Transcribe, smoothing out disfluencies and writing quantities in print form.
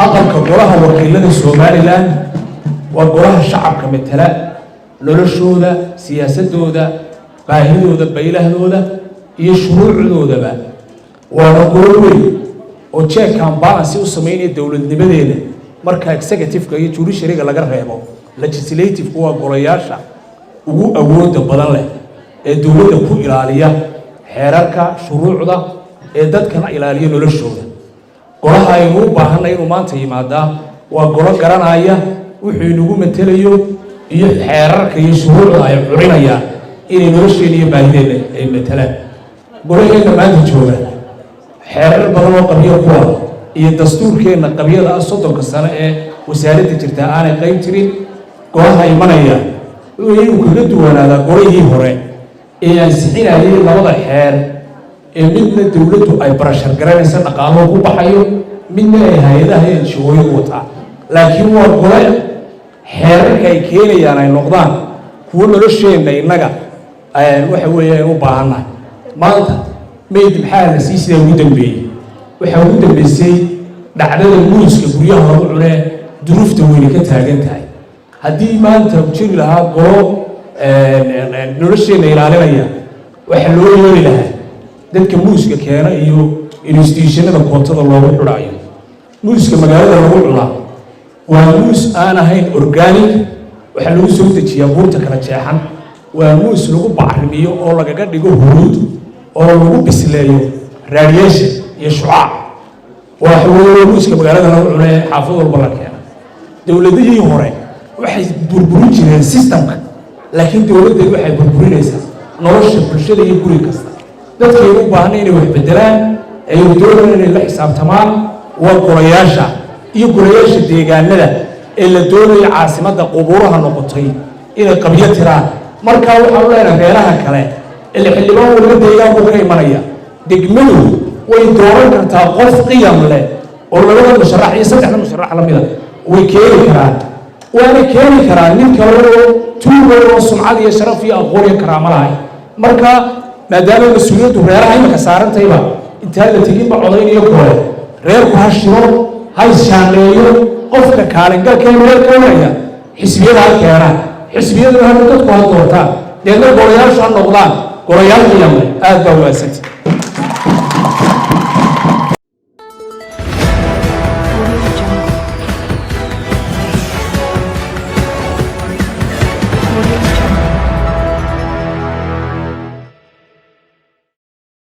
aqalka golaha wakiilada Somaliland waa golaha shacabka matala noloshooda siyaasadooda baahidooda baylahdooda iyo shuruucdoodaba waa golo weyn oo check and balance u sameynaya dawladnimadeeda marka executive-ka iyo judiciary-ga laga reebo legislative waa golayaasha ugu awooda badan leh ee dawladda ku ilaaliya xeerarka shuruucda ee dadkana ilaaliya noloshooda golaha aynu u baahanay inuu maanta yimaada waa golo garanaya wuxuu inagu matalayo iyo xeerarka iyo shuruucda ay curinayaan inay nolosheena iyo baahideena ay matalaan golaheena maanta jooga xeerar badan oo qabyo ku ah iyo dastuurkeena qabyada 30 sano ee wasaaradda jirta aanay qayb jirin golaha imanaya inuu kaga duwanaada golihii hore ee ansixinayay labada xeer ee midna dawladdu ay barashar garanaysa dhaqaalaha ku baxayo midna ay hay'adaha iyo shaqooyin wata laakiin waa gole xeerarka ay keenayaan ay noqdaan kuwa nolosheena inaga waxa weeyaan u baahannahay maanta meyd maxaa la siisay ugu dambeeyay waxa ugu dambeysay dhacdada muuska guryaha lagu cunay duruufta weyn ka taagan tahay haddii maanta jiri lahaa golo nolosheena ilaalinaya waxa loo yeeri lahaa dadka muuska keena iyo institutionada koontada loogu xidhaayo muuska magaalada lagu cunaa waa muus aan ahayn organic waxa lagu soo dejiyaa buurta kala jeexan waa muus lagu bacrimiyo oo lagaga dhigo huruud oo lagu bisleeyo radiation iyo shucaac waxa weeye muuska magaalada lagu cunay xaafad walba la keena dawladihii hore waxay burburin jireen systemka laakiin dawladdu waxay burburinaysaa nolosha bulshada iyo guri kasta dadkay u baahan inay wax bedelaan ay doonayaan inay la xisaabtamaan waa golayaasha iyo golayaasha deegaanada ee la doonayo caasimadda qubuuraha noqotay inay qabyo tiraan marka waxaan leenahay reeraha kale ee xildhibaan walba deegaanku ka imanaya degmadu way dooran kartaa qof qiyam leh oo labada musharax iyo saddexda musharax la mid ah way keeni karaan waana keeni karaan nin kale oo tuugo oo sumcad iyo sharaf iyo aqoon iyo karaamo lahayn marka maadaama mas'uuliyaddu reeraha imika saarantayba inta la tigin ba codaynayo kooxda reerku ha shiro ha shaaleeyo qofka kaalingalka ee reerka weynaya xisbiyada keena xisbiyadu ha dadku ha doortaan deedna golayaasha noqdaan golayaal qiyaam aad baa wanaagsan